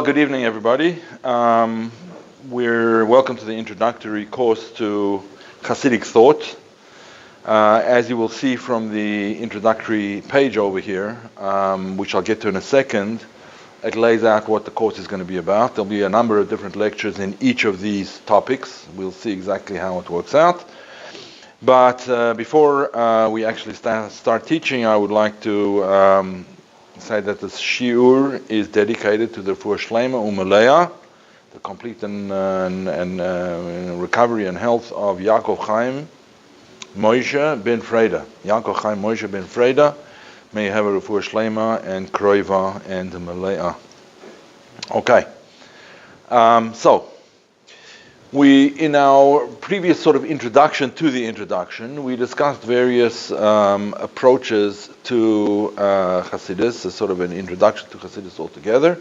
Good evening, everybody. We're welcome to the introductory course to Hasidic thought. As you will see from the introductory page over here, which I'll get to in a second, it lays out what the course is going to be about. There'll be a number of different lectures in each of these topics. We'll see exactly how it works out. But before we actually start teaching, I would like to say that the Shiur is dedicated to the Refuah Shlema U'Meleah, the complete and recovery and health of Yaakov Chaim Moshe ben Freda. Yaakov Chaim Moshe ben Freda, may you have a Refuah Shlema and Kroiva and Meleah. Okay. So, we, in our previous sort of introduction to the introduction, we discussed various approaches to Chassidus, as sort of an introduction to Chassidus altogether.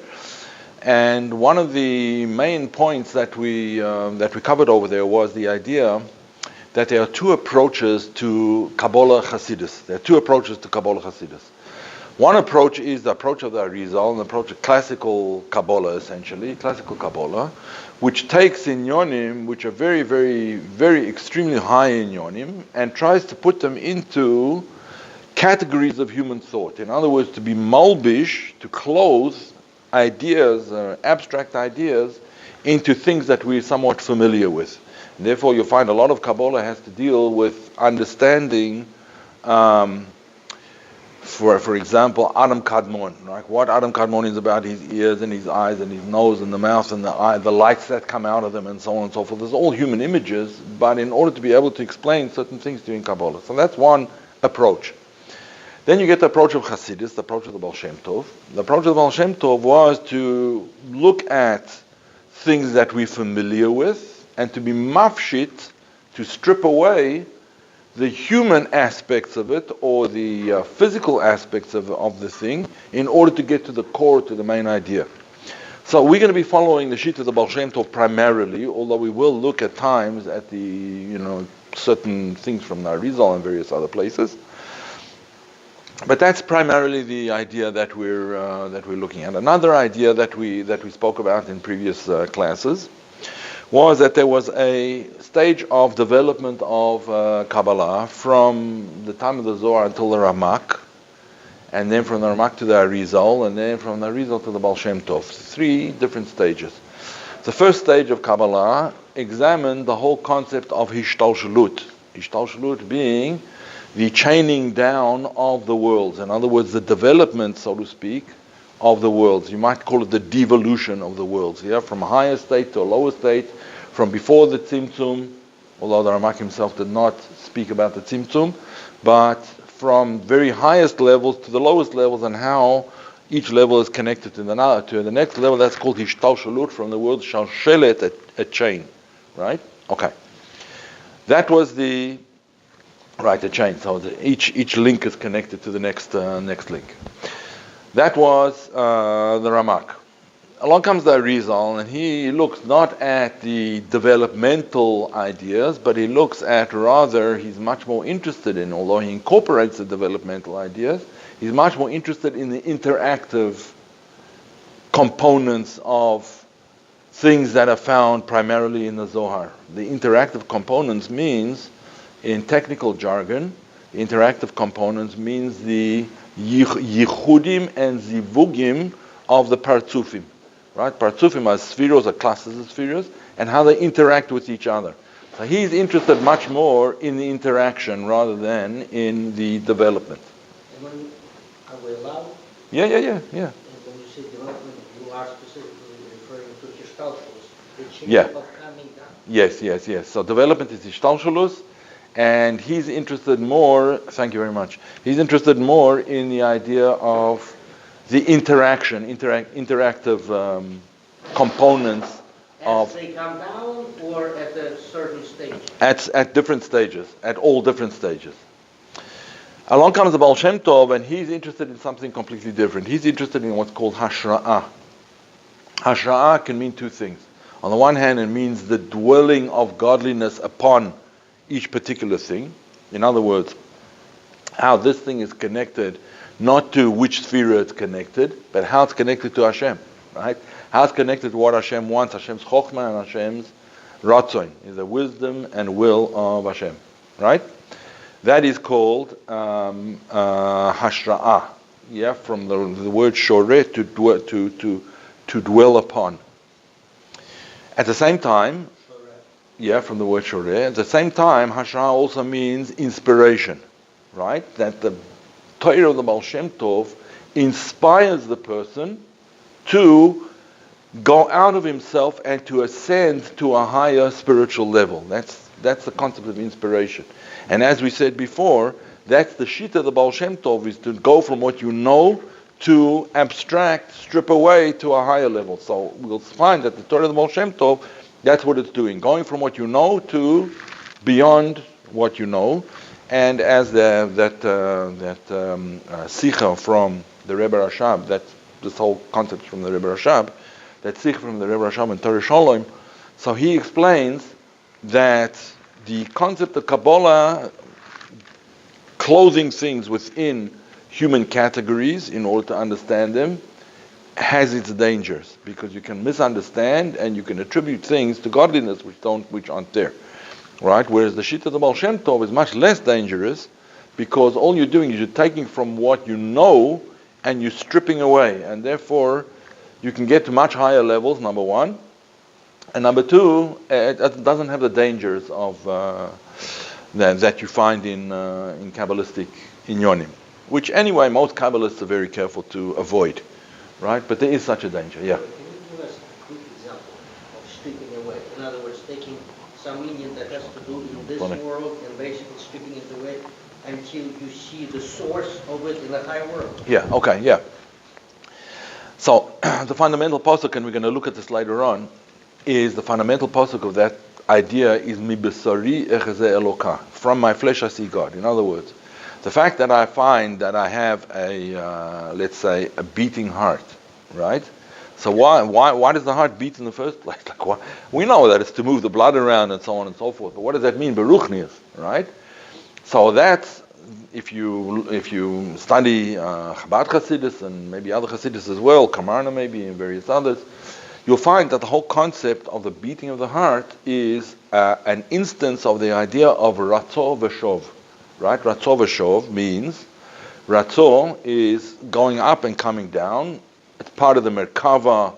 And one of the main points that we covered over there was the idea that there are two approaches to Kabbalah Chassidus. There are two approaches to Kabbalah Chassidus. One approach is the approach of the Arizal, an approach of classical Kabbalah, essentially, classical Kabbalah, which takes inyonim, which are very, very, very extremely high inyonim, and tries to put them into categories of human thought. In other words, to be malbish, to clothe ideas, abstract ideas, into things that we're somewhat familiar with. And therefore, you'll find a lot of Kabbalah has to deal with understanding, for example, Adam Kadmon, right? What Adam Kadmon is about, his ears and his eyes and his nose and the mouth and the eye, the lights that come out of them and so on and so forth. There's all human images, but in order to be able to explain certain things during Kabbalah. So that's one approach. Then you get the approach of Chassidus, the approach of the Baal Shem Tov. The approach of the Baal Shem Tov was to look at things that we're familiar with and to be mafshit, to strip away the human aspects of it, or the physical aspects of the thing, in order to get to the core, to the main idea. So we're going to be following the sheet of the Baal Shem Tov primarily, although we will look at times at the, certain things from the Arizal and various other places. But that's primarily the idea that we're looking at. Another idea that we spoke about in previous classes was that there was a stage of development of Kabbalah from the time of the Zohar until the Ramak, and then from the Ramak to the Arizal, and then from the Arizal to the Baal Shem Tov. 3 different stages. The first stage of Kabbalah examined the whole concept of Hishtalshalut. Hishtalshalut being the chaining down of the worlds. In other words, the development, so to speak, of the worlds. You might call it the devolution of the worlds. Yeah, from a higher state to a lower state, from before the Tzimtzum, although the Ramak himself did not speak about the Tzimtzum, but from very highest levels to the lowest levels, and how each level is connected to the next level. That's called Hishtalshalut, from the word Shalshelet, a chain. Right? Okay. That was the chain. So each link is connected to the next link. That was the Ramak. Along comes the Arizal, and he looks not at the developmental ideas, but he looks at he's much more interested in, although he incorporates the developmental ideas, he's much more interested in the interactive components of things that are found primarily in the Zohar. The interactive components means, in technical jargon, the interactive components means the yichudim and zivugim of the partsufim. Right? Partsufim are spheros, or classes of spheros, and how they interact with each other. So he's interested much more in the interaction rather than in the development. Are we allowed? Yeah. And when you say development, you are specifically referring to Hishtalshalus, the change of coming down. Yes. So development is Hishtalshalus, and he's interested more, thank you very much, he's interested more in the idea of the interactive components as they come down, or at a certain stage? At different stages, at all different stages. Along comes the Baal Shem Tov, and he's interested in something completely different. He's interested in what's called Hashra'ah. Hashra'ah can mean two things. On the one hand, it means the dwelling of godliness upon each particular thing. In other words, how this thing is connected, not to which sphere it's connected, but how it's connected to Hashem, right? How it's connected to what Hashem wants, Hashem's chokhmah and Hashem's ratzon, is the wisdom and will of Hashem, right? That is called Hashra'ah, from the word shoreh, to dwell upon. At the same time, from the word shoreh, at the same time, Hashra'ah also means inspiration, right? That the Torah of the Baal Shem Tov inspires the person to go out of himself and to ascend to a higher spiritual level. That's the concept of inspiration. And as we said before, that's the shita of the Baal Shem Tov, is to go from what you know to abstract, strip away to a higher level. So we'll find that the Torah of the Baal Shem Tov, that's what it's doing, going from what you know to beyond what you know. And as that sikha from the Rebbe Rashab, this whole concept from the Rebbe Rashab, that sikha from the Rebbe Rashab and Torah Shalom, so he explains that the concept of Kabbalah clothing things within human categories in order to understand them has its dangers, because you can misunderstand and you can attribute things to godliness which aren't there, right? Whereas the shita of the Baal Shem Tov is much less dangerous, because all you're doing is you're taking from what you know and you're stripping away, and therefore you can get to much higher levels, number one. And number two, it doesn't have the dangers of that you find in Kabbalistic inyonim, which anyway most Kabbalists are very careful to avoid, right? But there is such a danger, yeah. Can you give us a quick example of stripping away? In other words, taking some inyan that has to do in this world and basically stripping it away until you see the source of it in the higher world. Yeah, okay, yeah. So the fundamental pasuk, and we're going to look at this later on, is the fundamental pasuk of that idea is mi besari echezeh Eloka. From my flesh I see God. In other words, the fact that I find that I have let's say, a beating heart, right? So why does the heart beat in the first place? Like, why? We know that it's to move the blood around and so on and so forth. But what does that mean? Beruchnius, right? So that's, if you study Chabad Chassidus and maybe other Chassidus as well, Kamarna maybe and various others, you'll find that the whole concept of the beating of the heart is an instance of the idea of Ratzah v'Shov, right? Ratzah v'Shov means Ratzah is going up and coming down. It's part of the Merkava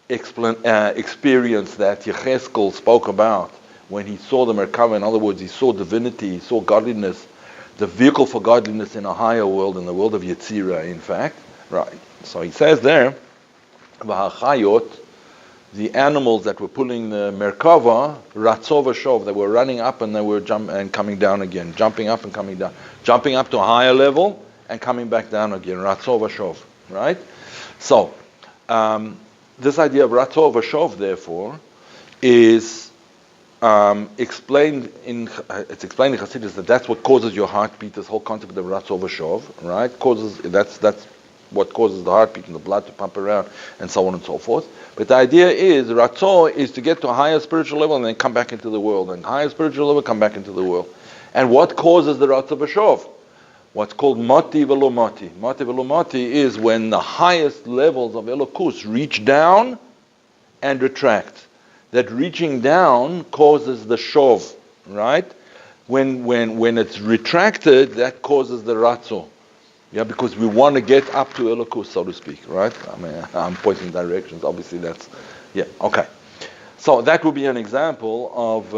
experience that Yecheskel spoke about when he saw the Merkava. In other words, he saw divinity, he saw godliness, the vehicle for godliness in a higher world, in the world of Yetzirah, in fact. Right. So he says there, V'hachayot, the animals that were pulling the Merkava, Ratzah v'Shov, they were running up and they were coming down again, jumping up and coming down, jumping up to a higher level and coming back down again, Ratzah v'Shov, right? So, this idea of Ratzah v'Shov, therefore, is explained in Chassidus, that's what causes your heartbeat, this whole concept of Ratzah v'Shov, right? That's what causes the heartbeat and the blood to pump around and so on and so forth. But the idea is, Ratzah is to get to a higher spiritual level and then come back into the world, and higher spiritual level, come back into the world. And what causes the Ratzah v'Shov? What's called Mati v'lo Mati. Mati v'lo Mati is when the highest levels of Elokus reach down and retract. That reaching down causes the Shov, right? When it's retracted, that causes the Ratzah. Yeah, because we want to get up to Elokus, so to speak, right? I mean, I'm pointing directions. Obviously, that's, yeah, okay. So that would be an example of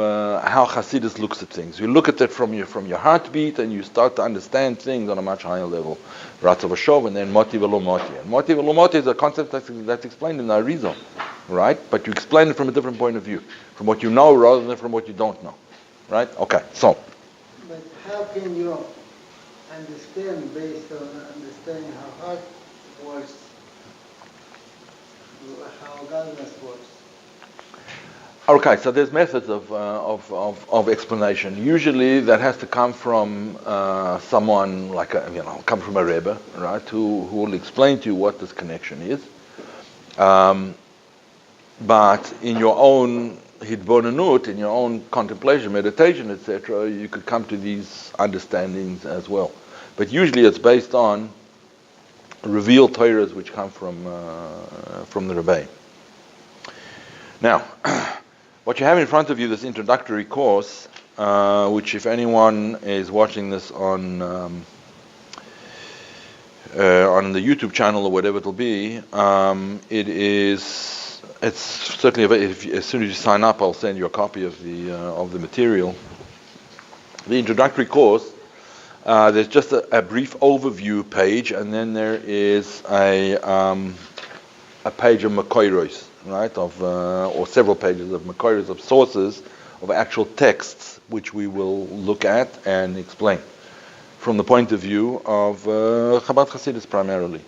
how Chassidus looks at things. You look at it from your heartbeat, and you start to understand things on a much higher level. Ratzah v'Shov, and then Moti v'lo Moti. And Moti v'lo Moti is a concept that's explained in the Arizal, right? But you explain it from a different point of view, from what you know rather than from what you don't know, right? Okay, so. But how can you understand, based on understanding how heart works, how godliness works. Okay, so there's methods of explanation. Usually that has to come from someone come from a Rebbe, right, who will explain to you what this connection is. But in your own hitbonenut, in your own contemplation, meditation, etc., you could come to these understandings as well. But usually it's based on revealed Torahs which come from the Rebbe. Now, what you have in front of you, this introductory course, which if anyone is watching this on the YouTube channel or whatever it'll be, it's certainly, as soon as you sign up, I'll send you a copy of the material. The introductory course, there's just a brief overview page, and then there is a page of Makoros, right, or several pages of Makoros, of sources, of actual texts, which we will look at and explain from the point of view of Chabad Chassidus primarily.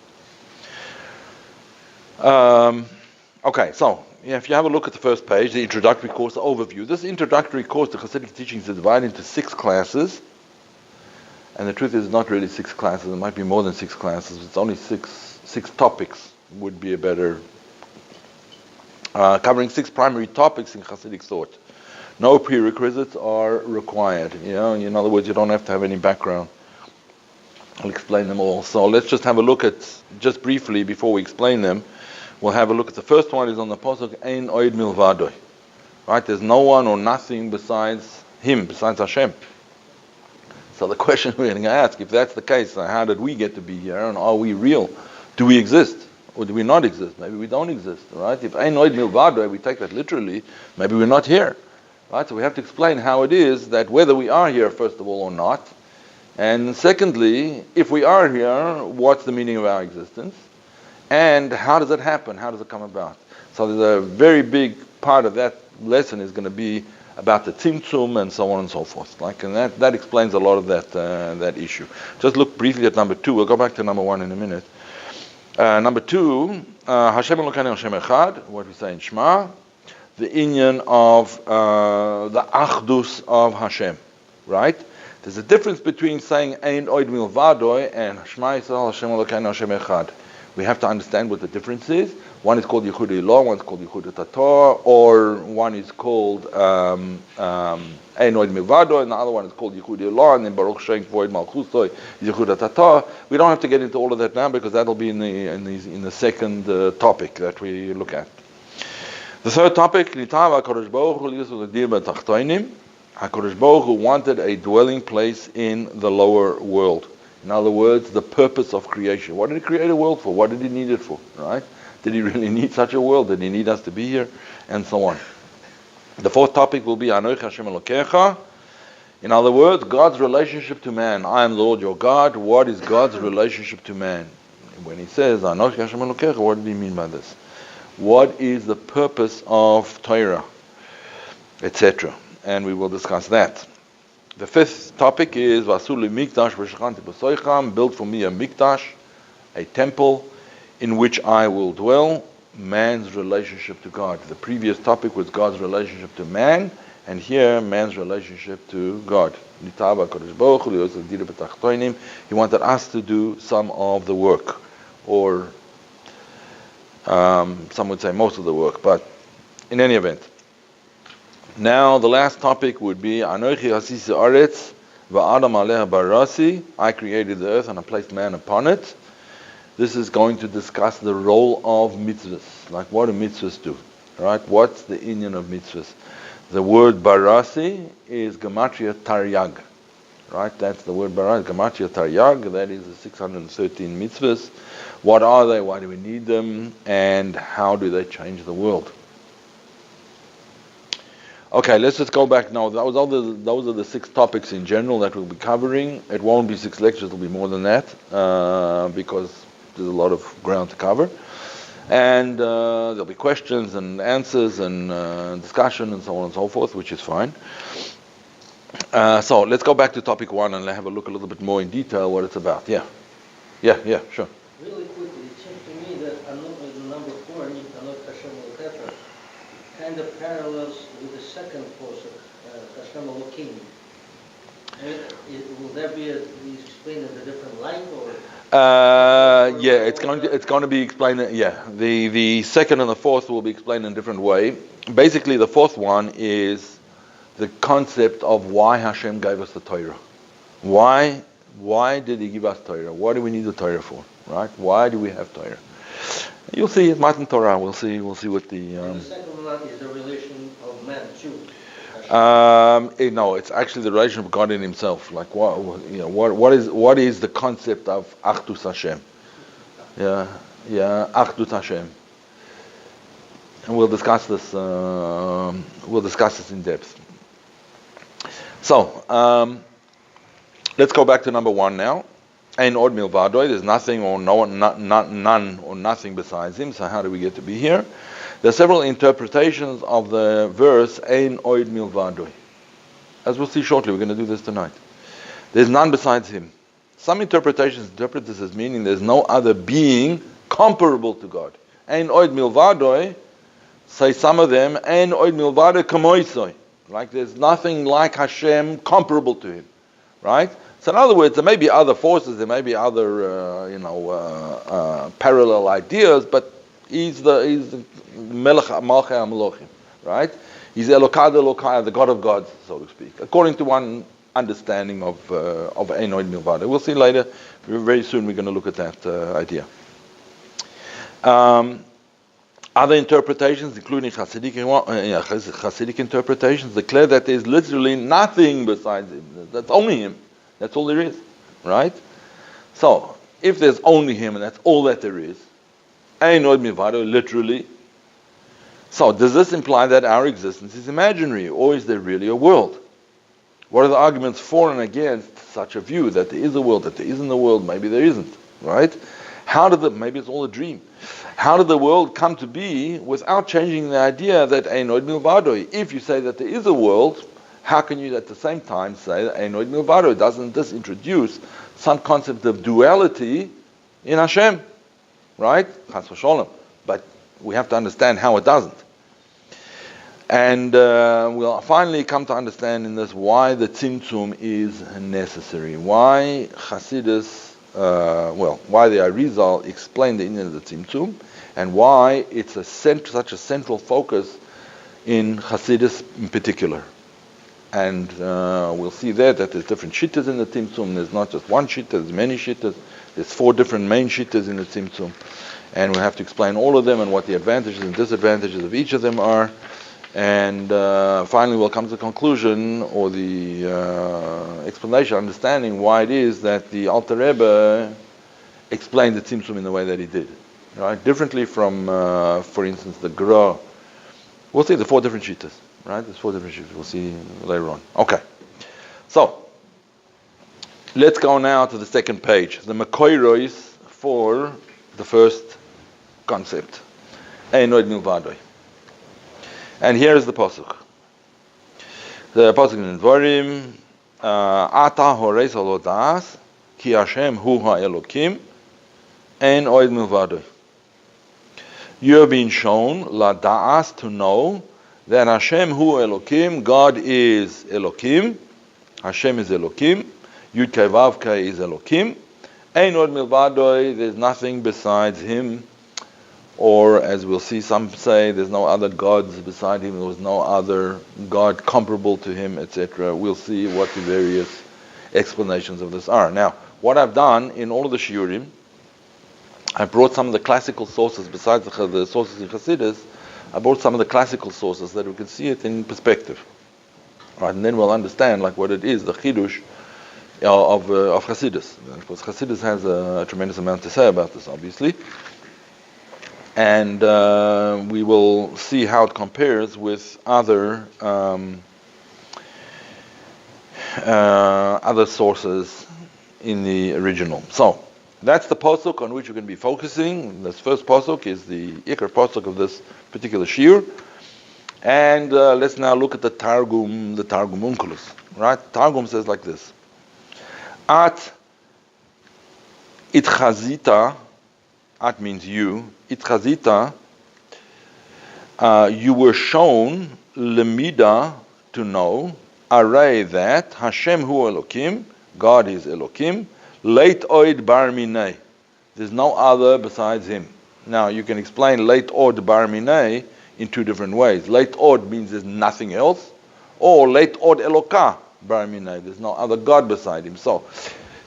Okay, so if you have a look at the first page, the introductory course overview. This introductory course, the Chassidic teachings, is divided into 6 classes. And the truth is, it's not really 6 classes. It might be more than 6 classes. It's only six topics would be a better, covering 6 primary topics in Chassidic thought. No prerequisites are required. In other words, you don't have to have any background. I'll explain them all. So let's just have a look at, just briefly before we explain them, we'll have a look at the first one. Is on the pasuk Ain Od Milvado. Right? There's no one or nothing besides Him, besides Hashem. So the question we're going to ask, if that's the case, how did we get to be here, and are we real? Do we exist, or do we not exist? Maybe we don't exist, right? If Ain Od Milvado, we take that literally, maybe we're not here, right? So we have to explain how it is that whether we are here, first of all, or not, and secondly, if we are here, what's the meaning of our existence, and how does it happen? How does it come about? So there's a very big part of that lesson is going to be about the tzimtzum and so on and so forth. And that explains a lot of that issue. Just look briefly at number 2. We'll go back to number 1 in a minute. Number 2, Hashem Elokeinu Hashem Echad, what we say in Shema, the inyan of the achdus of Hashem, right? There's a difference between saying Ain Od Milvado and Shema Yisrael Hashem Elokeinu Hashem Echad. We have to understand what the difference is. One is called Yichud Ilah, one is called Yichud Tatar, or one is called Ain Od Milvado, and the other one is called Yichud Ilah, and then Baruch Shem Void Malchusoi Yichud Tatar. We don't have to get into all of that now because that'll be in the second topic that we look at. The third topic, Nitav HaKadosh Baruch Hu Yisroel Dir B'Tachtonim. HaKadosh Baruch Hu wanted a dwelling place in the lower world. In other words, the purpose of creation. What did He create a world for? What did He need it for? Right? Did He really need such a world? Did He need us to be here? And so on. The fourth topic will be Anochi Hashem Elokecha. In other words, God's relationship to man. I am the Lord your God. What is God's relationship to man? When He says Anochi Hashem Elokecha, what did He mean by this? What is the purpose of Torah? Etc. And we will discuss that. The fifth topic is Vasuli Mikdash V'Shachanti B'Soicham, build for me a Mikdash, a temple in which I will dwell, man's relationship to God. The previous topic was God's relationship to man, and here man's relationship to God. He wanted us to do some of the work, or some would say most of the work, but in any event. Now the last topic would be Anochi Hasisi Aretz Va'adam Aleha Barasi. I created the earth and I placed man upon it. This is going to discuss the role of mitzvahs. Like what do mitzvahs do? Right? What's the inyan of mitzvahs? The word Barasi is Gematria Taryag. Right? That's the word Barasi. Gematria Taryag. That is the 613 mitzvahs. What are they? Why do we need them? And how do they change the world? Okay, let's just go back now. Those are the 6 topics in general that we'll be covering. It won't be 6 lectures, it'll be more than that, because there's a lot of ground to cover. And there'll be questions and answers and discussion and so on and so forth, which is fine. So let's go back to topic 1 and have a look a little bit more in detail what it's about. Yeah, sure. Really quickly, it seems to me that number 4, Nikanot Hashem Elokecha, kind of parallels with the second posuk, Hashem Elokim. Will there be explained in a different light, or? Yeah, it's going to be explained. Yeah, the second and the fourth will be explained in a different way. Basically, the fourth one is the concept of why Hashem gave us the Torah. Why did He give us Torah? What do we need the Torah for? Right? Why do we have Torah? You'll see it, Matan Torah. We'll see what the. And the second one is the relation of man to. No, it's actually the relation of God in Himself. Like what is the concept of Achdus Hashem? Yeah, Achdus Hashem. And we'll discuss this. We'll discuss this in depth. So let's go back to number 1 now. Ain Od Milvado. There's nothing or none or nothing besides Him. So how do we get to be here? There are several interpretations of the verse Ain Od Milvado. As we'll see shortly, we're going to do this tonight. There's none besides Him. Some interpretations interpret this as meaning there's no other being comparable to God. Ain Od Milvado, say some of them, Ain Od Milvado kamoisoi. Like there's nothing like Hashem comparable to Him. Right? So in other words, there may be other forces, there may be other, parallel ideas, but He's the Melech Malchei HaMelochim, right? He's Elokad Elokai, the God of gods, so to speak, according to one understanding of Ain Od Milvado. We'll see later. Very soon we're going to look at that idea. Other interpretations, including Hasidic interpretations, declare that there is literally nothing besides Him. That's only Him. That's all there is, right? So, if there's only Him and that's all that there is, Ain Od Milvado, literally. So, does this imply that our existence is imaginary, or is there really a world? What are the arguments for and against such a view, that there is a world, that there isn't a world, maybe there isn't, right? Maybe it's all a dream. How did the world come to be without changing the idea that Ain Od Milvado? If you say that there is a world, how can you at the same time say that Ain Od Milvado? Doesn't this introduce some concept of duality in Hashem? Right? Chas v'sholem. But we have to understand how it doesn't. And we'll finally come to understand in this why the Tzimtzum is necessary. Why Chassidus, why the Arizal explained the inyan of the Tzimtzum, and why it's such a central focus in Chassidus in particular. And we'll see that there's different shittas in the Tzimtzum. There's not just one shitta, there's many shittas. There's 4 different main shittas in the Tzimtzum. And we have to explain all of them and what the advantages and disadvantages of each of them are. And finally we'll come to the conclusion or the explanation, understanding why it is that the Alter Rebbe explained the Tzimtzum in the way that he did. Right? Differently from, for instance, the Gemora. We'll see the 4 different shittas. Right? There's 4 different shittas. We'll see later on. Okay. So, let's go now to the second page. The Makoiros for the first concept. Ain Od Milvado. And here is the pasuk. The pasuk in Dvarim, Ata horeis alodas, ki Hashem hu ha'elokim, Ain Od Milvado. You have been shown, lada'as, to know, that Hashem hu Elokim, God is Elokim, Hashem is Elokim, Yud Kei Vav Kei is Elokim, Ain Od Milvado, there's nothing besides Him, or as we'll see, some say there's no other gods beside Him, there was no other God comparable to Him, etc. We'll see what the various explanations of this are. Now, what I've done in all of the Shiurim, I brought some of the classical sources, besides the sources in Chassidus, I brought some of the classical sources that we can see it in perspective. Right, and then we'll understand what it is, the chidush of Chassidus. Because Chassidus has a tremendous amount to say about this, obviously. And we will see how it compares with other sources in the original. So, that's the pasuk on which we're going to be focusing. This first pasuk is the Ikar pasuk of this particular Shiur. And let's now look at the Targum Onkelos. Right? Targum says like this. At itchazita At means you. Itchazita, you were shown, lemida, to know, array that, Hashem hu Elokim, God is Elokim, leit oid bar minei. There's no other besides him. Now, you can explain leit od bar minei in two different ways. Leit od means there's nothing else, or leit od Elokah bar minei. There's no other God beside him. So,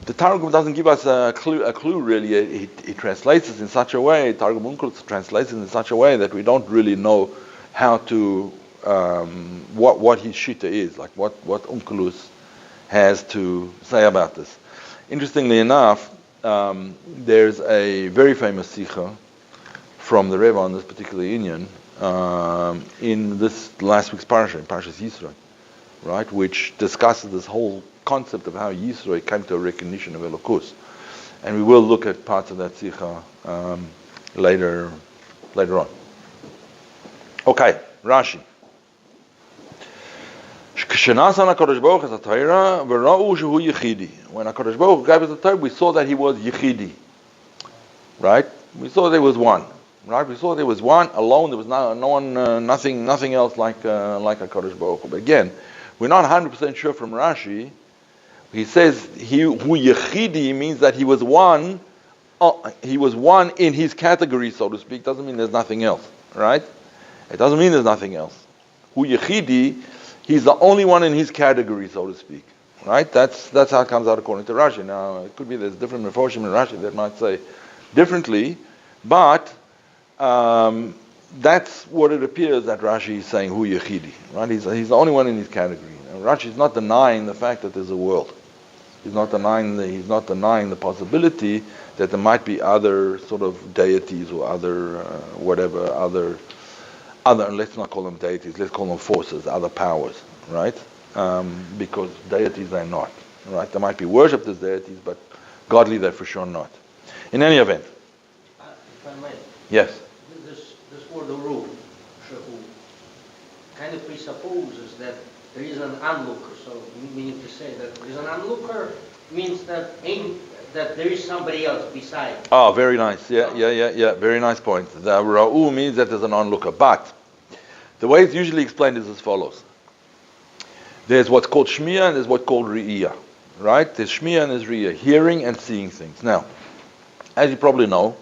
the Targum doesn't give us a clue really. It translates it in such a way, Targum Onkelos translates it in such a way that we don't really know how to, what his shita is, like what Onkelos has to say about this. Interestingly enough, there's a very famous sikha from the Rebbe on this particular inyan in this last week's parasha, in Parashas Yisroel, right, which discusses this whole concept of how Yisroel came to a recognition of Elokus, and we will look at parts of that sikha later on. Okay, Rashi. When HaKadosh Baruch Hu gave us the Torah, we saw that he was Yechidi, right? We saw there was one, right? We saw there was one alone. There was no one, nothing else like HaKadosh Baruch Hu. But again, we're not 100% sure from Rashi. He says who Yechidi means that he was one. He was one in his category, so to speak. Doesn't mean there's nothing else, right? It doesn't mean there's nothing else. Hu Yechidi, he's the only one in his category, so to speak, right? That's how it comes out according to Rashi. Now, it could be there's different meforshim in Rashi that might say differently, but that's what it appears that Rashi is saying, Hu Yechidi, right? He's the only one in his category. Now, Rashi is not denying the fact that there's a world. He's not denying the possibility that there might be other sort of deities or other other, let's not call them deities, let's call them forces, other powers, right? Because deities they're not, right? They might be worshipped as deities, but godly they're for sure not. In any event. If I may. Yes. This word rule, kind of presupposes that there is an onlooker. So meaning to say that there is an onlooker means that there is somebody else beside. Oh, very nice. Yeah. Very nice point. The Ra'u means that there's an onlooker. But the way it's usually explained is as follows. There's what's called Shmiya and there's what's called Re'iyah. Right? There's Shmiya and there's Re'iyah. Hearing and seeing things. Now, as you probably know,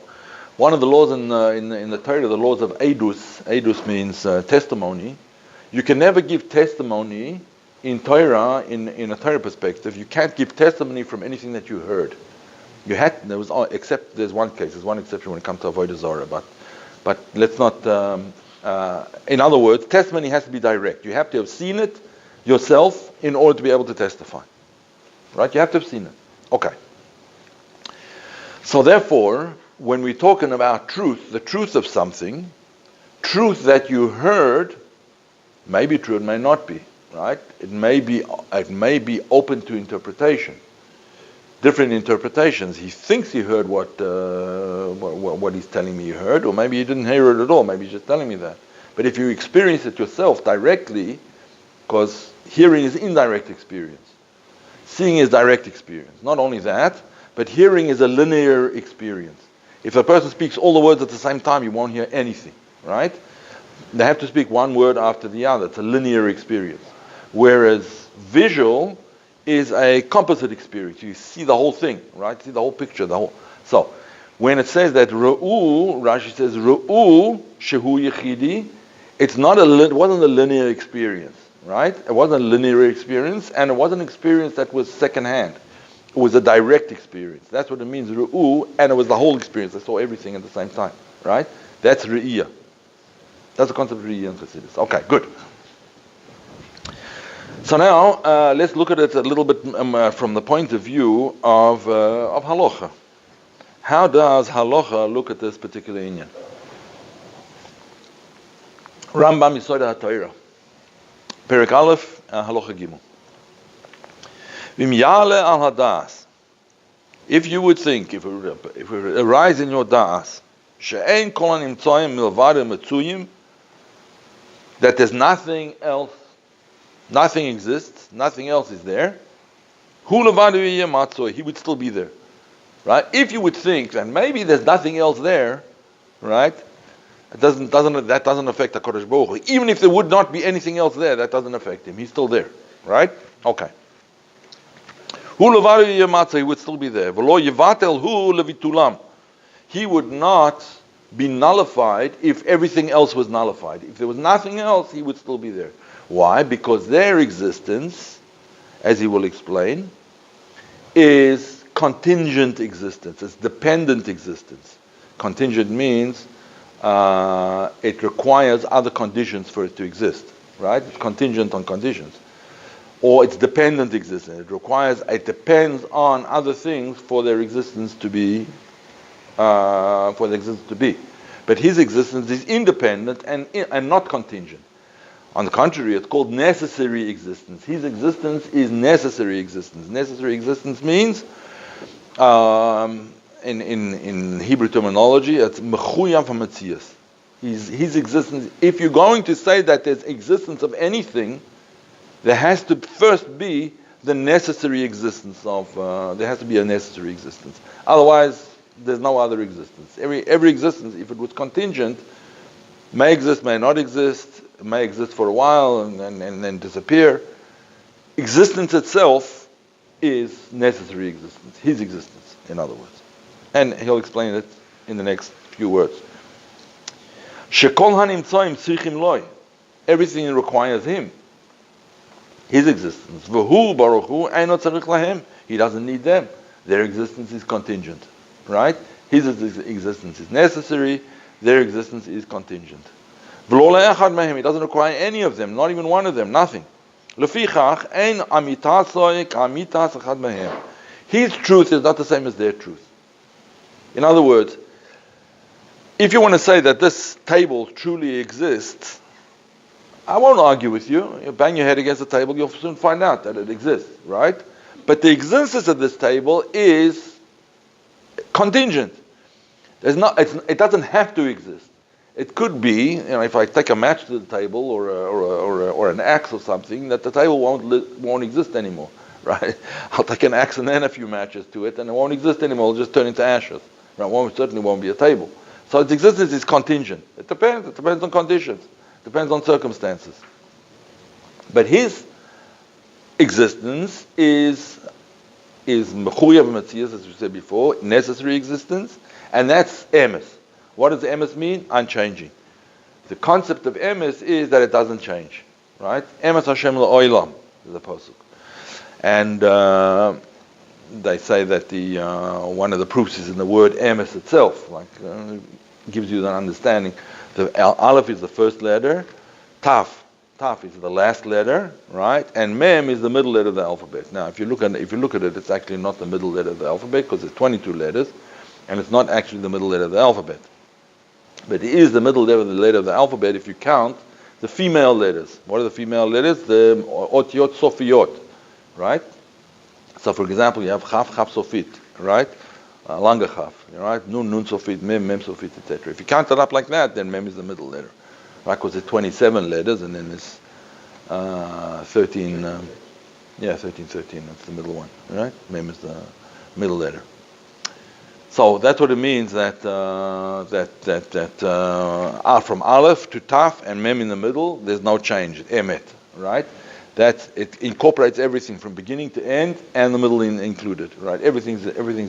one of the laws in the Torah, the laws of Eidus means testimony. You can never give testimony in Torah, in a Torah perspective. You can't give testimony from anything that you heard. Except there's one case, there's one exception when it comes to Avodah Zarah, but let's not, in other words, testimony has to be direct. You have to have seen it yourself in order to be able to testify. Right? You have to have seen it. Okay. So therefore, when we're talking about truth, the truth of something, truth that you heard, may be true, it may not be, right? It may be open to interpretation. Different interpretations. He thinks he heard what he's telling me he heard, or maybe he didn't hear it at all. Maybe he's just telling me that. But if you experience it yourself directly, because hearing is indirect experience, seeing is direct experience. Not only that, but hearing is a linear experience. If a person speaks all the words at the same time, you won't hear anything, right? They have to speak one word after the other. It's a linear experience. Whereas visual is a composite experience. You see the whole thing, right? See the whole picture, So, when it says that Ru'u, Rashi says Ru'u shehu yechidi, it wasn't a linear experience, right? It wasn't a linear experience, and it wasn't an experience that was second-hand. It was a direct experience. That's what it means, Ru'u, and it was the whole experience. I saw everything at the same time, right? That's Re'iyah. That's the concept of Re'iyah and Chassidus. Okay, good. So now, let's look at it a little bit from the point of view of halacha. How does halacha look at this particular inyan? Rambam Yisod HaTorah, Perek Aleph, halacha Gimel. Vim yale al hadas. If you would think, if it would arise in your da'as, she'ein kol hanimtzoyim milvado metzuyim, that there's nothing else, nothing exists, nothing else is there, hu levado yeh matzoi, he would still be there. right? If you would think that maybe there's nothing else there, right? That doesn't affect HaKadosh Baruch Hu. Even if there would not be anything else there, that doesn't affect him. He's still there, right? Okay. Hu levado yematzah, he would still be there. V'lo yevatel hu levitulam. He would not be nullified if everything else was nullified. If there was nothing else, he would still be there. Why? Because their existence, as he will explain, is contingent existence. It's dependent existence. Contingent means it requires other conditions for it to exist, right? It's contingent on conditions. Or it's dependent existence. It depends on other things for their existence to be, But his existence is independent and not contingent. On the contrary, it's called necessary existence. His existence is necessary existence. Necessary existence means, in Hebrew terminology, it's mechuyam hametzias. His existence. If you're going to say that there's existence of anything, there has to first be the necessary existence of. There has to be a necessary existence. Otherwise, there's no other existence. Every existence, if it was contingent, may exist, may not exist, may exist for a while and then disappear. Existence itself is necessary existence. His existence, in other words. And he'll explain it in the next few words. Shekol hanimtzoim tzrichim loy. Everything requires him. His existence. V'hu baruch hu eino tzarich lahem. He doesn't need them. Their existence is contingent. Right? His existence is necessary. Their existence is contingent. V'lo le'echad mehem. He doesn't require any of them. Not even one of them. Nothing. Lefichach ein amitasoi k'amitas echad mehem. His truth is not the same as their truth. In other words, if you want to say that this table truly exists, I won't argue with you. You bang your head against the table, you'll soon find out that it exists, right? But the existence of this table is contingent. It doesn't have to exist. It could be, if I take a match to the table or an axe or something, that the table won't exist anymore, right? I'll take an axe and then a few matches to it, and it won't exist anymore. It'll just turn into ashes. Right? It certainly won't be a table. So its existence is contingent. It depends. It depends on conditions. It depends on circumstances. But his existence is mechuyav metzias, as we said before, necessary existence, and that's emes. What does emes mean? Unchanging. The concept of emes is that it doesn't change, right? Emes Hashem la'olam is the pasuk, and they say that one of the proofs is in the word emes itself, gives you an understanding. The aleph is the first letter, taf is the last letter, right? And mem is the middle letter of the alphabet. Now, if you look at it, it's actually not the middle letter of the alphabet because it's 22 letters, and it's not actually the middle letter of the alphabet. But it is the middle letter of the alphabet if you count the female letters. What are the female letters? The otiot sofiyot, right? So, for example, you have chaf sofit, right? Longer chaf, right? Nun sofit, mem sofit, etc. If you count it up like that, then mem is the middle letter. Right, because it's 27 letters, and then there's 13. 13. That's the middle one, right? Mem is the middle letter. So that's what it means that from aleph to taf and mem in the middle, there's no change. Emet, right? It incorporates everything from beginning to end, and the middle included, right? Everything's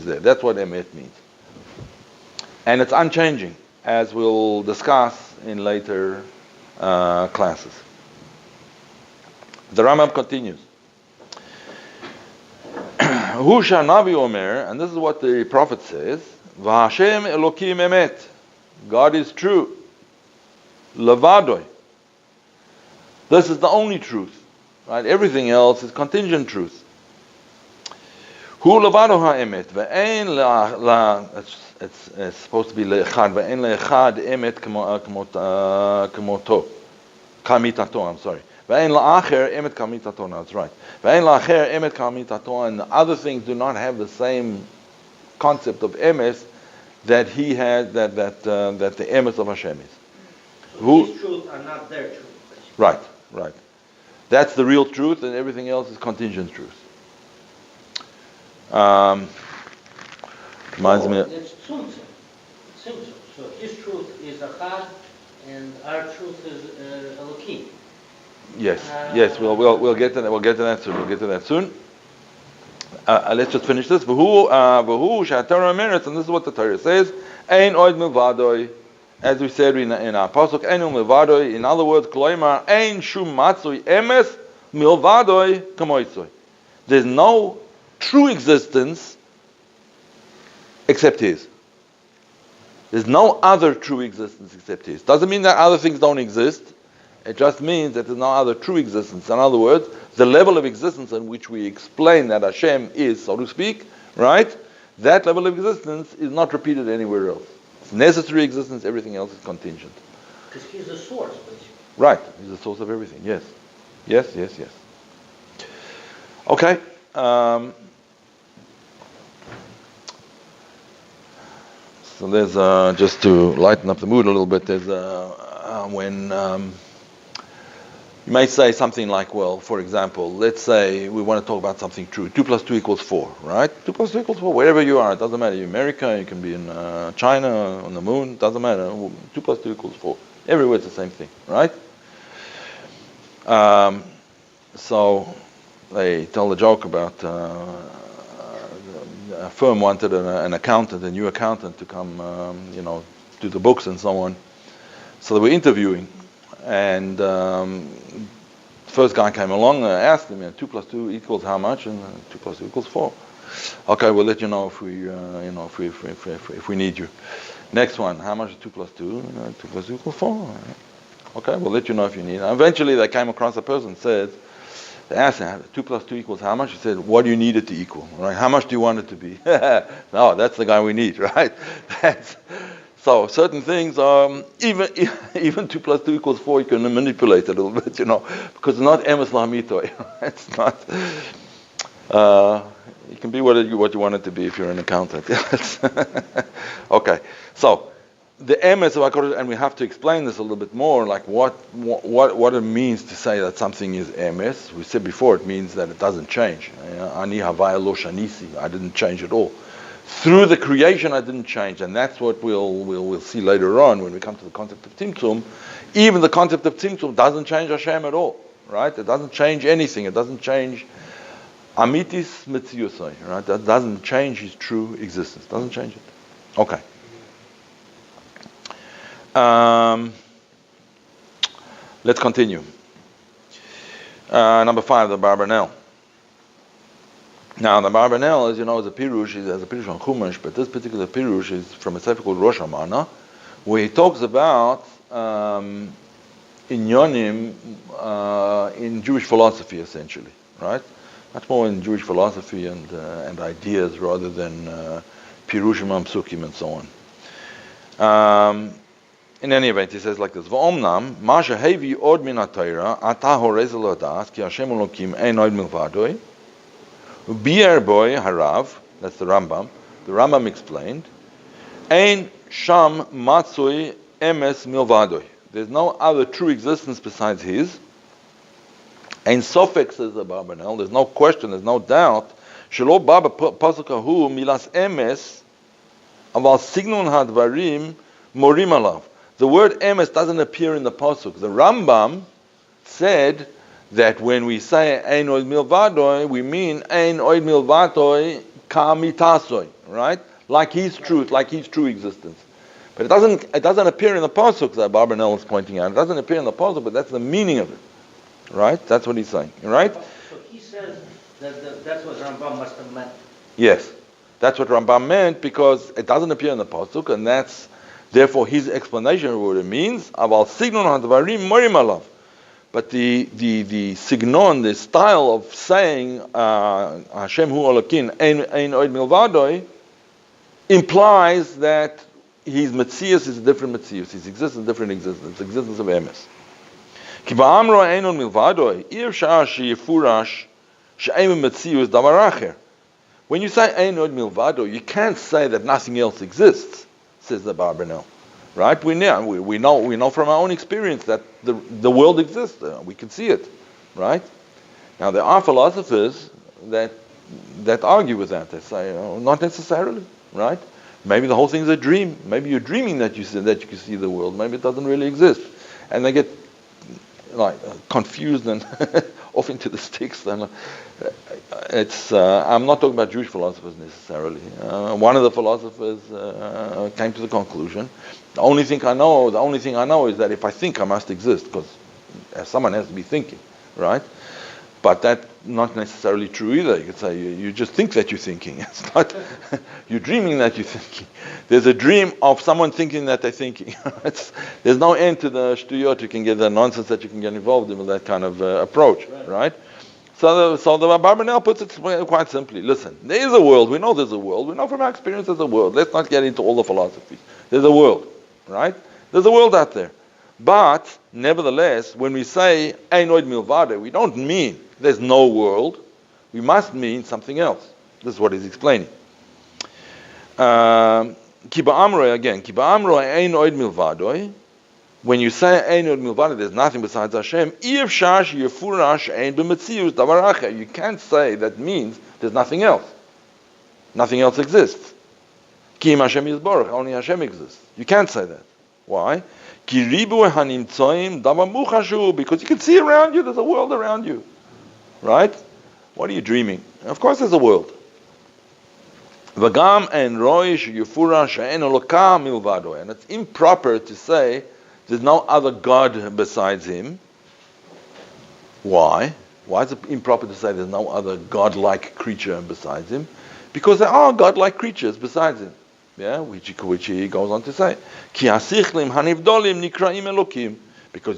there. That's what emet means, and it's unchanging, as we'll discuss in later classes. The Rambam continues. Husha Navi Omer, and this is what the prophet says, V'Hashem Elokim Emet, God is true. Levadoi. This is the only truth. Right? Everything else is contingent truth. Hu Levado HaEmet, Ve'ein it's supposed to be le'echad, ve'en le'echad emet kamoto, kamitato, I'm sorry. Ve'en la'acher emet kamitato, no, that's right. Ve'en la'acher emet kamitato, and the other things do not have the same concept of emes that he had, that the emes of Hashem is. So his truth are not their truth. Right. That's the real truth, and everything else is contingent truth. Reminds me. It's tzumtzum. So his truth is Achad, and our truth is Elokim. Yes. We'll get to that. We'll get to that soon. Let's just finish this. V'hu she'atorah meretz, and this is what the Torah says. Ain Od Milvado, as we said in our pasuk. Ain Od Milvado. In other words, kloimar ain shum matzoi emes milvado kamoitzoi. There's no true existence except His. There's no other true existence except His. Doesn't mean that other things don't exist. It just means that there's no other true existence. In other words, the level of existence in which we explain that Hashem is, so to speak, right? That level of existence is not repeated anywhere else. It's necessary existence, everything else is contingent. Because He's the source, basically. Right, He's the source of everything, yes. Yes. Okay. So there's, just to lighten up the mood a little bit, there's when you may say something like, well, for example, let's say we want to talk about something true. 2 + 2 = 4, right? 2 + 2 = 4, wherever you are, it doesn't matter. You're in America, you can be in China, on the moon, doesn't matter. 2 + 2 = 4. Everywhere it's the same thing, right? So they tell the joke about a firm wanted an accountant, a new accountant, to come, do the books and so on. So they were interviewing, and first guy came along and asked him, 2 + 2 = how much? And 2 + 2 = 4. Okay, we'll let you know if we, if we need you. Next one, how much is 2 + 2? 2 + 2 = 4. Okay, we'll let you know if you need. Eventually, they came across a person said, they asked him, 2 + 2 = how much? He said, what do you need it to equal? Right? How much do you want it to be? No, that's the guy we need, right? So certain things, even 2 + 2 = 4, you can manipulate a little bit, because it's not emes lahamitoy. It's not. You can be what you want it to be if you're an accountant. Okay, so the emes of HaKadosh, and we have to explain this a little bit more, like what it means to say that something is emes. We said before, it means that it doesn't change. Ani havaya lo shanisi, I didn't change at all. Through the creation, I didn't change, and that's what we'll see later on when we come to the concept of Tzimtzum. Even the concept of Tzimtzum doesn't change Hashem at all, right? It doesn't change anything. It doesn't change Amitis Metziusai, right? That doesn't change His true existence. Doesn't change it. Okay. Let's continue. Number 5, the Barbanel. Now, the Barbanel, as you know, is a pirush. He has a pirush on Chumash, but this particular pirush is from a sefer called Rosh Hashanah, where he talks about inyonim in Jewish philosophy, essentially, right? Much more in Jewish philosophy and ideas rather than pirushim and psukim and so on. In any event, he says like this: V'omnam ma shehevi od min haTorah ata horez l'das ki Hashem Elokim Ain Od Milvado. Bi'er boy harav, that's the Rambam. The Rambam explained, Ein sham matzoi emes milvadoi. There's no other true existence besides His. Ein sofek, says the Barbanel. There's no question, there's no doubt. Shelo ba b'pasukahu milas emes aval signun hadvarim morim alav. The word emes doesn't appear in the pasuk. The Rambam said that when we say Ain Od Milvado, we mean Ain Od Milvado kamitasoi, right? Like His truth, like His true existence. But it doesn't appear in the pasuk that Barbanel is pointing out. It doesn't appear in the pasuk, but that's the meaning of it, right? That's what he's saying, right? So he says that that's what Rambam must have meant. Yes, that's what Rambam meant, because it doesn't appear in the pasuk, and that's therefore his explanation of what it means. Aval signon hadvarim morim alav. But the signon, the style of saying Hashem hu Elokim Ain Od Milvado implies that His Metzius is a different Metzius. His existence is a different existence. The existence of Emes. Ki ba'amro Ain Od Milvado ir sha'ar sheyifurash she'em Metzius davar acher. When you say Ain Od Milvado, you can't say that nothing else exists, says the Barbanel. Right? We know from our own experience that the world exists. We can see it. Right? Now there are philosophers that argue with that. They say, not necessarily. right? Maybe the whole thing's a dream. Maybe you're dreaming that you can see the world. Maybe it doesn't really exist. And they get like confused and off into the sticks. And I'm not talking about Jewish philosophers necessarily. One of the philosophers came to the conclusion, the only thing I know is that if I think, I must exist, because someone has to be thinking, right? But that's not necessarily true either. You could say you just think that you're thinking. It's not, you're dreaming that you're thinking. There's a dream of someone thinking that they're thinking. There's no end to the shtuyot you can get, the nonsense that you can get involved in with that kind of approach, right? So the Abarbanel puts it quite simply. Listen, there is a world. We know there's a world. We know from our experience there's a world. Let's not get into all the philosophies. There's a world, right? There's a world out there. But, nevertheless, when we say Ain Od Milvado, we don't mean there's no world. We must mean something else. This is what he's explaining. Ki ba'amroi again. Ki ba'amroi Ain Od Milvado. When you say Ain Od Milvado, there's nothing besides Hashem. You can't say that means there's nothing else. Nothing else exists. Ki im Hashem Yisborach, only Hashem exists. You can't say that. Why? Because you can see around you, there's a world around you. Right? What are you dreaming? Of course there's a world. And it's improper to say there's no other God besides him. Why? Why is it improper to say there's no other God-like creature besides him? Because there are God-like creatures besides him. Yeah, which he goes on to say. Because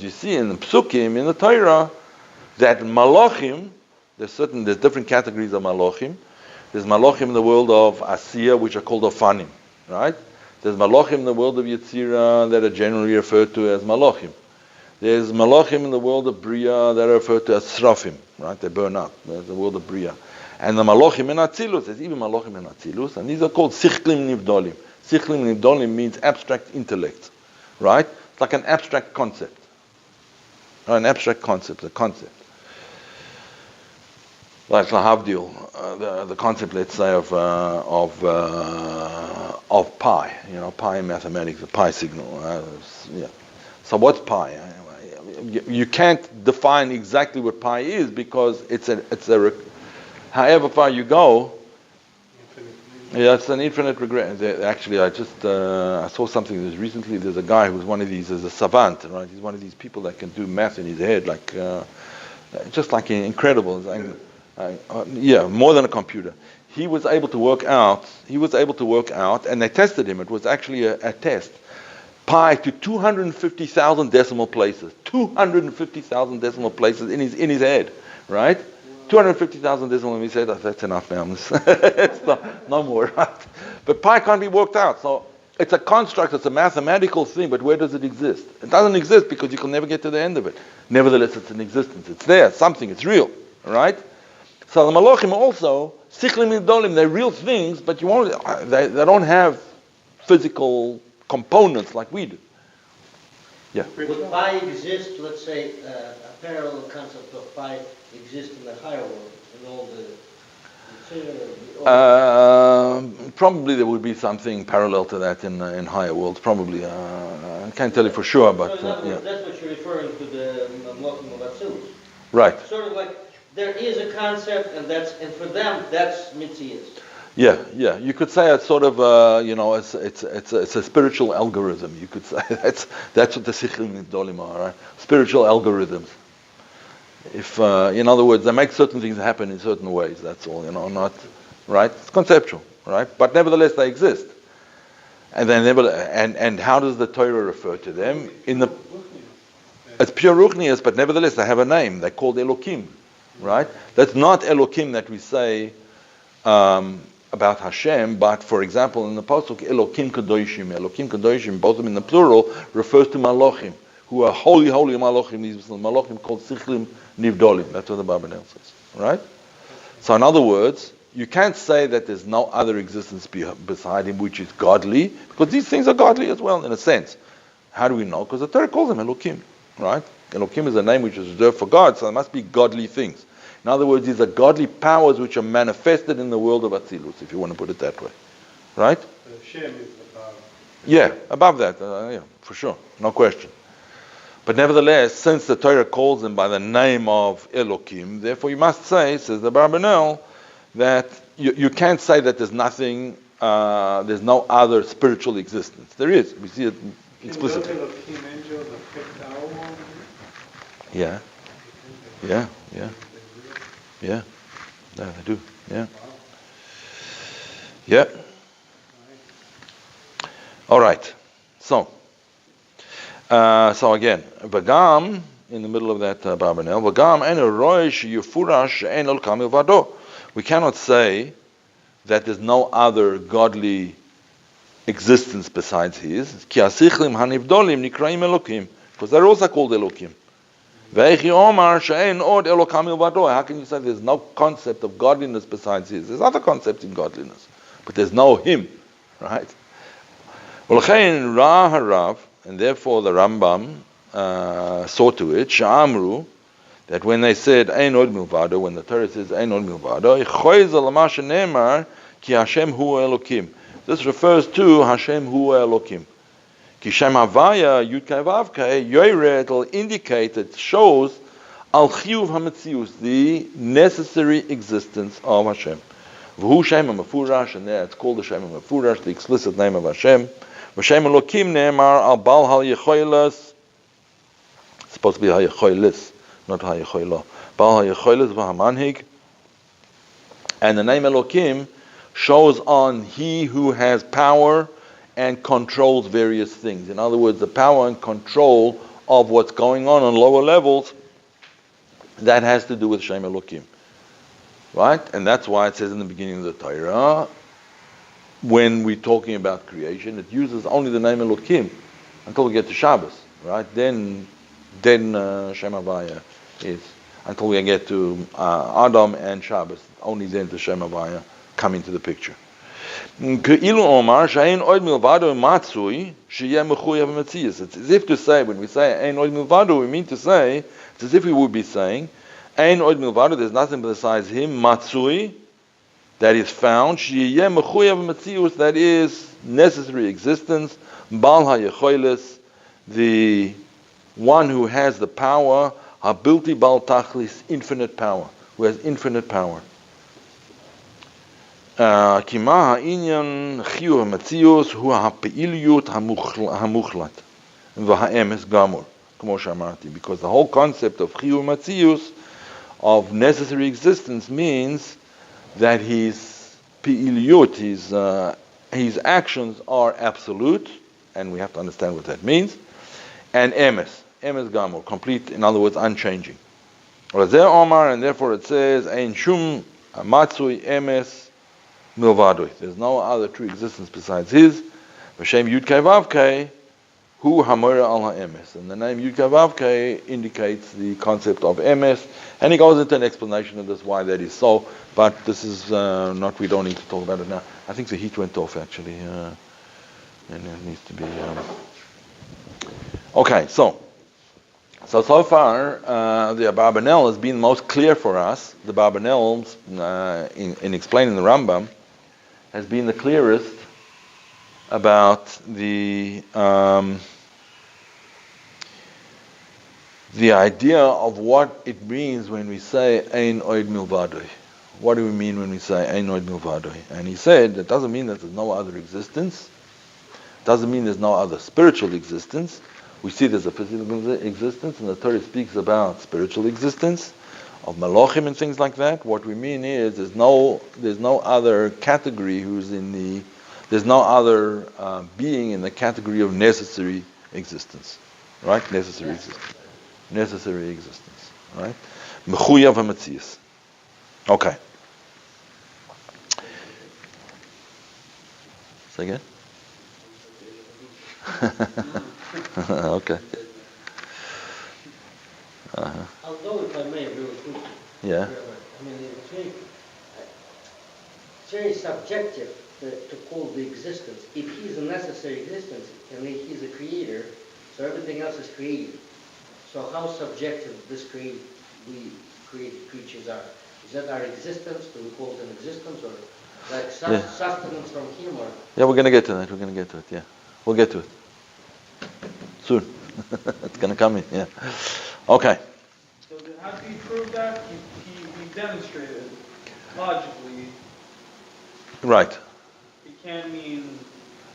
you see in the Psukim, in the Torah, that Malachim, there's different categories of Malachim. There's Malachim in the world of Asiya, which are called Ofanim, right? There's Malachim in the world of Yetzirah that are generally referred to as Malachim. There's Malachim in the world of Bria that are referred to as Srafim, right? They burn up. There's the world of Bria. And the Malachim in Atzilus, there's even Malachim in Atzilus, and these are called Sichlim Nivdolim. Sichlim Nivdolim means abstract intellect, right? It's like an abstract concept. An abstract concept, a concept. Like Lahavdil, the concept, let's say, of pi, pi in mathematics, the pi signal. Yeah. So what's pi? You can't define exactly what pi is because it's however far you go, yeah, it's an infinite regret. Actually, I saw something recently. There's a guy who's one of these, is a savant, right? He's one of these people that can do math in his head, like just like incredible. More than a computer. He was able to work out, and they tested him. It was actually a test. Pi to 250,000 decimal places. 250,000 decimal places in his head, right? 250,000 decimal, and he said, that's enough now. It's no more, right? But pi can't be worked out. So it's a construct, it's a mathematical thing, but where does it exist? It doesn't exist because you can never get to the end of it. Nevertheless, it's in existence. It's there, something, it's real, right? So the Malachim also, Sichlim Nidolim, they're real things, but they don't have physical components like we do. Yeah. Would pi exist, let's say, a parallel concept of pi exist in the higher world, in all the probably there would be something parallel to that in higher worlds. Probably, I can't tell you for sure, but so that's what you're referring to the Malachim of Atzilus. Right. Sort of like there is a concept, and for them that's Mitzias. Yeah. You could say it's sort of it's a spiritual algorithm. You could say that's what the Sichlim Nidolim are, right? Spiritual algorithms. If in other words, they make certain things happen in certain ways. That's all. Not right. It's conceptual, right? But nevertheless, they exist. And then and how does the Torah refer to them? It's pure Ruchnius, but nevertheless, they have a name. They're called Elokim, right? That's not Elokim that we say about Hashem, but for example, in the Pasuk, Elokim Kadoshim, both of them in the plural, refers to Malachim, who are holy Malachim. These Malachim called Sichlim Nivdolim. That's what the Abarbanel says, right? So in other words, you can't say that there's no other existence beside him which is godly, because these things are godly as well, in a sense. How do we know? Because the Torah calls them Elokim, right? Elokim is a name which is reserved for God, so there must be godly things. In other words, these are godly powers which are manifested in the world of Atzilus, if you want to put it that way. Right? The Shem is above. Yeah, above that, yeah, for sure, no question. But nevertheless, since the Torah calls him by the name of Elokim, therefore you must say, says the Barbanel, that you can't say that there's nothing, there's no other spiritual existence. There is. We see it explicitly. Can those Elokim angels affect our world? Yeah. Yeah. Yeah. Yeah. Yeah, they do. Yeah. Yeah. All right. So again, Vagam, in the middle of that Barbanel, Vagam en roish yufurash en ol kamil vado. We cannot say that there's no other godly existence besides his. Ki asichlim hanivdolim nikraim elokim, because they're also called elokim. Ve'echi omar she'en od elo kamil vado. How can you say there's no concept of godliness besides his? There's other concepts in godliness, but there's no him, right? Ulchein ra harav. And therefore the Rambam saw to it, Sha'amru, that when they said Ain Od Milvado, when the Torah says Ain Od Milvado, ki Hashem hu Elokim. This refers to Hashem hu Elokim. Ki Shem Havaya Yud Kei Vav Kei Yoyre, it will indicate, it shows Al Chiyuv HaMetzius, the necessary existence of Hashem. V'hu Shem HaMefurash, and there it's called the Shem HaMefurash, the explicit name of Hashem. V'shem Elokim ne'emar al Baal HaYechoilas. It's supposed to be HaYechoilis, not HaYechoilo. Baal HaYechoilas v'hamanhig. And the name Elokim shows on he who has power and controls various things. In other words, the power and control of what's going on lower levels, that has to do with Shem Elokim. Right? And that's why it says in the beginning of the Torah, when we're talking about creation, it uses only the name Elokim until we get to Shabbos, right? Then Shem Havaya is, until we get to Adam and Shabbos, only then the Shem Havaya come into the picture. It's as if to say, when we say Ain Od Milvado, we mean to say, it's as if we would be saying, Ain Od Milvado, there's nothing besides him, Matsui, that is found, that is necessary existence, Baal HaYechoilis, the one who has the power, Habilti Baal Tachlis, infinite power, who has infinite power. Kima ha'inyan Shiur HaMetzius hu ha'pe'iliyut ha'muchlat v'ha'emes gamur, k'mo she'amarti, because the whole concept of Shiur HaMetzius, of necessary existence, means that his pe'iliyut, his actions are absolute, and we have to understand what that means, and emes gamur, complete, in other words, unchanging. Razeh Omar, and therefore it says, Ein shum matzui emes milvadoi. There's no other true existence besides his. V'shem Yud Kei Vav Kei hu hamora al ha'emes. And the name Yud Kei Vav Kei indicates the concept of emes, and he goes into an explanation of this, why that is so, but this is not, we don't need to talk about it now. I think the heat went off actually, and it needs to be, okay, so far, the Barbanel has been most clear for us. The Barbanel, in explaining the Rambam, has been the clearest about the idea of what it means when we say Ain Od Milvado. What do we mean when we say Ain Od Milvado? And he said that doesn't mean that there's no other existence. Doesn't mean there's no other spiritual existence. We see there's a physical existence, and the Torah speaks about spiritual existence, of Malachim and things like that. What we mean is there's no other category there's no other being in the category of necessary existence. Right? Necessary existence. Right? Mechuyav HaMetzius. Okay. Say again? Okay. Although, if I may, really quickly. Yeah. I mean, it's very subjective to call the existence. If he's a necessary existence and he's a creator, so everything else is created. So how subjective we created creatures are? Is that our existence? Do we call it an existence, or Like Yeah. sustenance from him, or Yeah, we're going to get to that. Yeah. We'll get to it. Soon. It's going to come in, yeah. Okay. So how do you prove that? He demonstrated logically. Right. It can mean.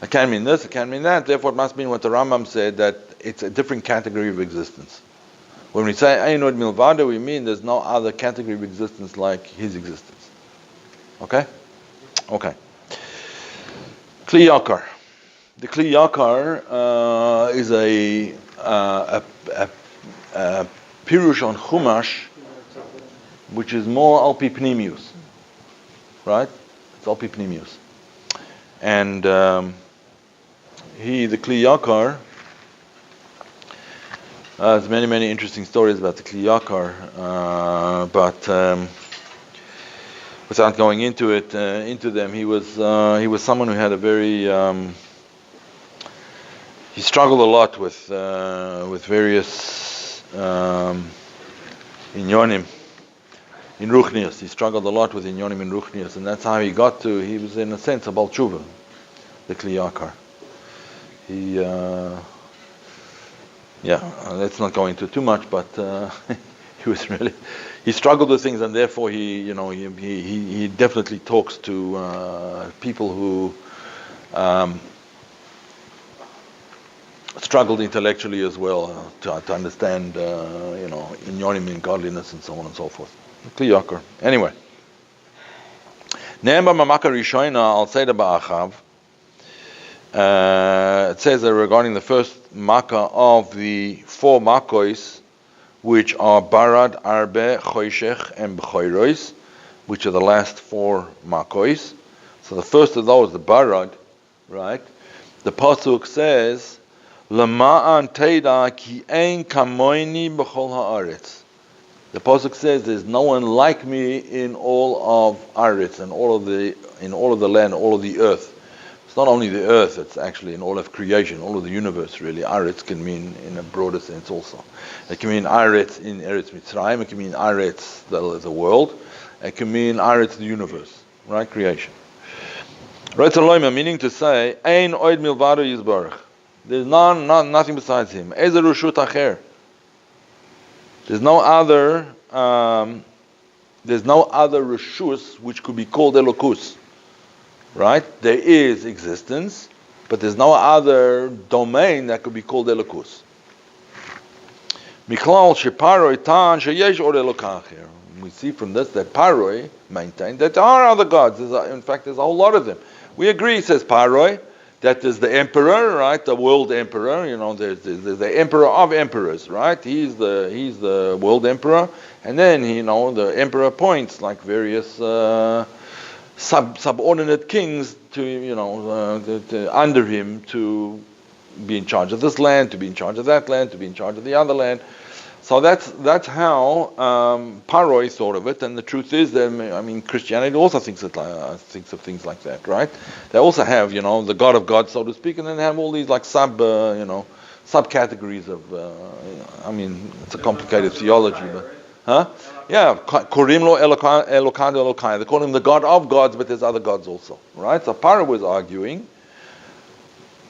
It can mean this, it can mean that. Therefore, it must mean what the Rambam said, that it's a different category of existence. When we say Ain Od Milvado, we mean there's no other category of existence like his existence. Okay? Okay. Kli Yakar. The Kli Yakar is a pirush on Chumash, which is more Alpi Pnimius. Right? It's Alpi Pnimius. And the Kli Yakar, there's many interesting stories about the Kli Yakar, but without going into them, he was someone who had a very he struggled a lot with various inyonim in Ruchnius. He struggled a lot with inyonim in Ruchnius, and that's how he was in a sense a Baal Tshuva, the Kli Yakar. Let's not go into too much, but he struggled with things, and therefore he definitely talks to people who struggled intellectually as well to understand inyonim in godliness and so on and so forth. Kli Yakar. Anyway, Ne'emar Mamaka Rishoina Al Seder Ba'achav. It says that regarding the first Makkah of the 4 Makkos, which are Barad, Arbe, Choshech, and B'choiros, which are the last 4 Makkos. So the first of those, the Barad, right? The pasuk says, "Lama'an Teida ki ein kamoini b'chol haaretz." The pasuk says, "There's no one like me in all of Aretz, in all of the land, all of the earth." It's not only the earth; it's actually in all of creation, all of the universe. Really, Aretz can mean in a broader sense also. It can mean Aretz in Eretz Mitzrayim. It can mean Aretz the world. It can mean Aretz the universe, right? Creation. Meaning to say, Ain Od Milvado Yisbarach. There's nothing besides him. Ezer Rushut Acher. There's no other Rishus which could be called Elokus. Right? There is existence, but there's no other domain that could be called Elokus. Miklal Sheparoi Tan Sheyesh Or Elokacher. We see from this that Paroi maintained that there are other gods. In fact, there's a whole lot of them. We agree, says Paroi, that there's the emperor, right? The world emperor. There's the emperor of emperors, right? He's the world emperor, and then the emperor appoints like various subordinate kings to under him to be in charge of this land, to be in charge of that land, to be in charge of the other land. So that's how Paroi thought of it, and the truth is that Christianity also thinks of things like that, right? They also have the God of gods, so to speak, and then they have all these like subcategories of it's a complicated theology, but Korim lo Elokad Elokai. They call him the God of gods, but there's other gods also, right? So Paroi was arguing,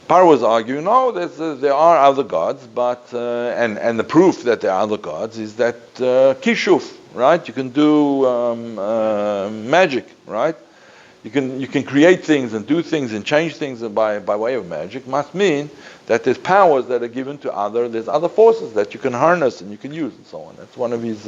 no, there are other gods, but and the proof that there are other gods is that kishuf, right? You can do magic, right? You can create things and do things and change things by way of magic. Must mean that there's powers that are given to there's other forces that you can harness and you can use and so on. That's one of his.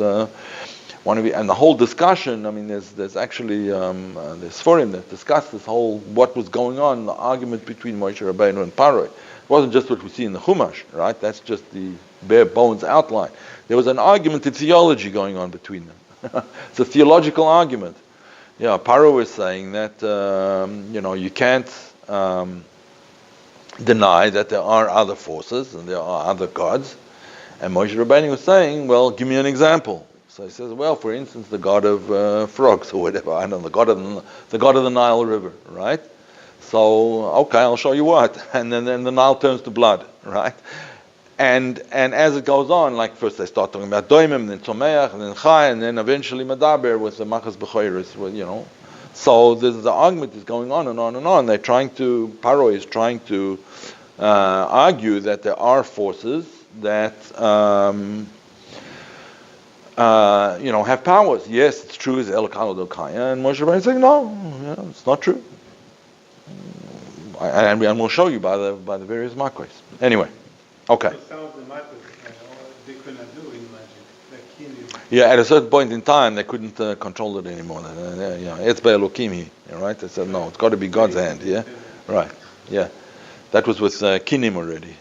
And the whole discussion, there's actually there's forum that discussed this whole what was going on, the argument between Moshe Rabbeinu and Paroi. It wasn't just what we see in the Chumash, right? That's just the bare bones outline. There was an argument in theology going on between them. It's a theological argument. Yeah, Paroi was saying that you can't deny that there are other forces and there are other gods, and Moshe Rabbeinu was saying, well, give me an example. So he says, well, for instance, the god of frogs or whatever. I don't know, the god of the Nile River, right? So, okay, I'll show you what. And then the Nile turns to blood, right? And as it goes on, like first they start talking about Doimim, then Tomeach, and then Chai, and then eventually Medaber with the Machas B'choiris, So the argument is going on and on and on. Paro is trying to argue that there are forces that have powers. Yes, it's true, it's Elokano Dokaya, and Moshe Rabbeinu is saying, no, it's not true. And we'll show you by the various makros. Anyway, okay. Some of the matters they couldn't do in magic, like Kinim. Yeah, at a certain point in time, they couldn't control it anymore. It's by Elohim, right? They said, no, it's got to be God's hand, yeah? Right, yeah. That was with Kinim already.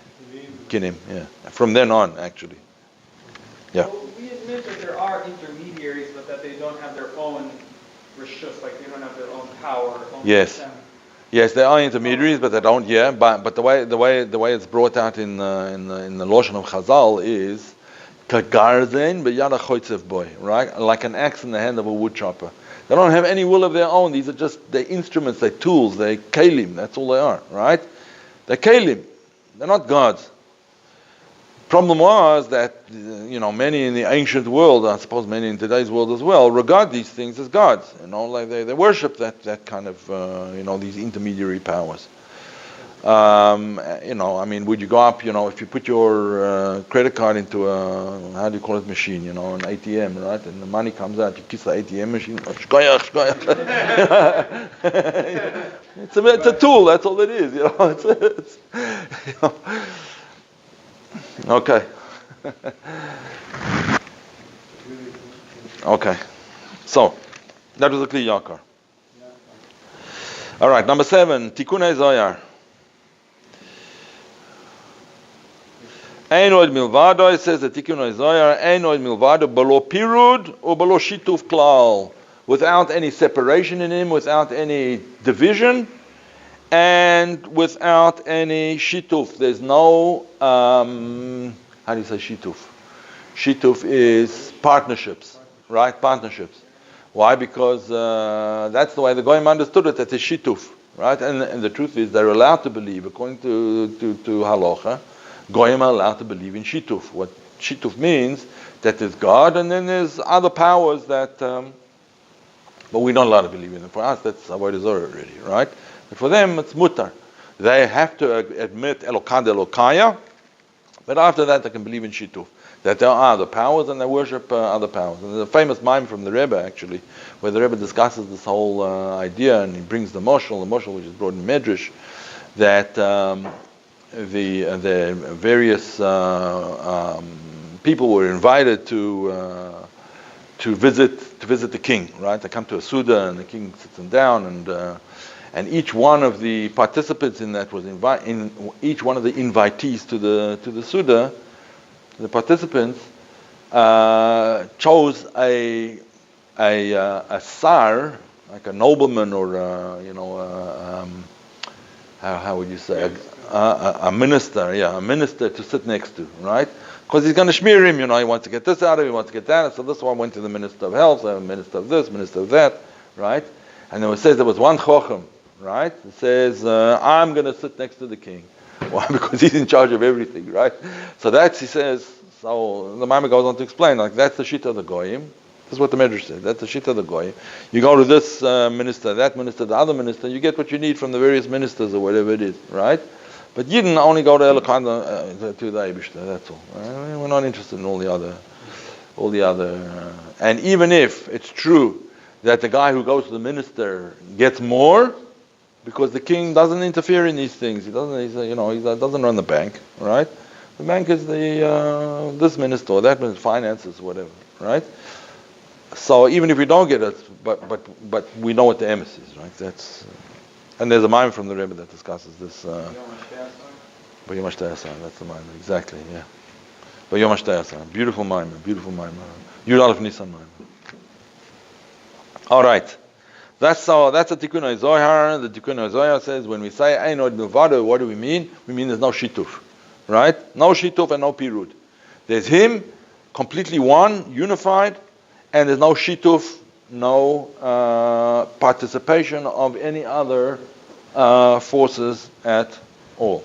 Kinim, yeah. From then on, actually. Yeah. Well, we admit that there are intermediaries, but that they don't have their own rishus, like they don't have their own power. Yes. Yes, there are intermediaries, but they don't. Yeah, but the way it's brought out in the Lashon of Chazal is kagarzen b'yad hachoitzev boy, right? Like an axe in the hand of a wood chopper. They don't have any will of their own. These are just their instruments, their tools, their kelim. That's all they are, right? They're kelim. They're not gods. Problem was that many in the ancient world, I suppose many in today's world as well, regard these things as gods. Like they worship that kind of these intermediary powers. Would you go up? If you put your credit card into a machine, an ATM, right, and the money comes out, you kiss the ATM machine. It's a tool. That's all it is. Okay. Okay. So, that was a Kli Yakar. All right, number 7, Tikunei Zohar. Ain Od Milvado, it says the Tikunei Zohar, Ain Od Milvado, Balo Pirud, or Balo Shituf Klal. Without any separation in him, without any division, and without any shituf. There's no, how do you say shituf? Shituf is partnerships, right? Partnerships. Why? Because that's the way the Goyim understood it, that it's shituf, right? And the truth is they're allowed to believe, according to halacha, Goyim are allowed to believe in shituf. What shituf means, that there's God and then there's other powers that, but we're not allowed to believe in them. For us, that's Avodah Zorah already, right? But for them, it's mutar. They have to admit Elokad Elokaya, but after that they can believe in Shituf. That there are other powers and they worship other powers. And there's a famous mime from the Rebbe, actually, where the Rebbe discusses this whole idea, and he brings the moshel which is brought in Mezeritch, that the various people were invited to visit the king, right? They come to a Suda and the king sits them down, and each one of the participants in that was each one of the invitees to the Suda, the participants, chose a sar, like a nobleman, or how would you say, a minister, a minister to sit next to, right? Because he's going to smear him, he wants to get this out of him, he wants to get that. So this one went to the minister of health, minister of this, minister of that, right? And it says there was one chochem, right? It says, I'm going to sit next to the king. Why? Because he's in charge of everything, right? So he says, so the Maimon goes on to explain, like that's the shit of the goyim. This is what the Medrash says. That's the shit of the goyim. You go to this minister, that minister, the other minister, you get what you need from the various ministers or whatever it is, right? But you didn't only go to Elokanda to the Eibishter, that's all. We're not interested in all the other. And even if it's true that the guy who goes to the minister gets more, because the king doesn't interfere in these things. He doesn't run the bank, right? The bank is this minister or that minister, finances, whatever, right? So even if we don't get it, but we know what the emes is, right? That's and there's a mime from the Rebbe that discusses this. Yom HaShtei, that's the mime, exactly, yeah. But Yom HaShtei, beautiful mime. Yud Aleph Nisan mime. All right. That's a Tikunei Zohar. The Tikunei Zohar says when we say Ain Od Milvado, what do we mean? We mean there's no shituf, right? No shituf and no pirud. There's him, completely one, unified, and there's no shituf, no participation of any other forces at all.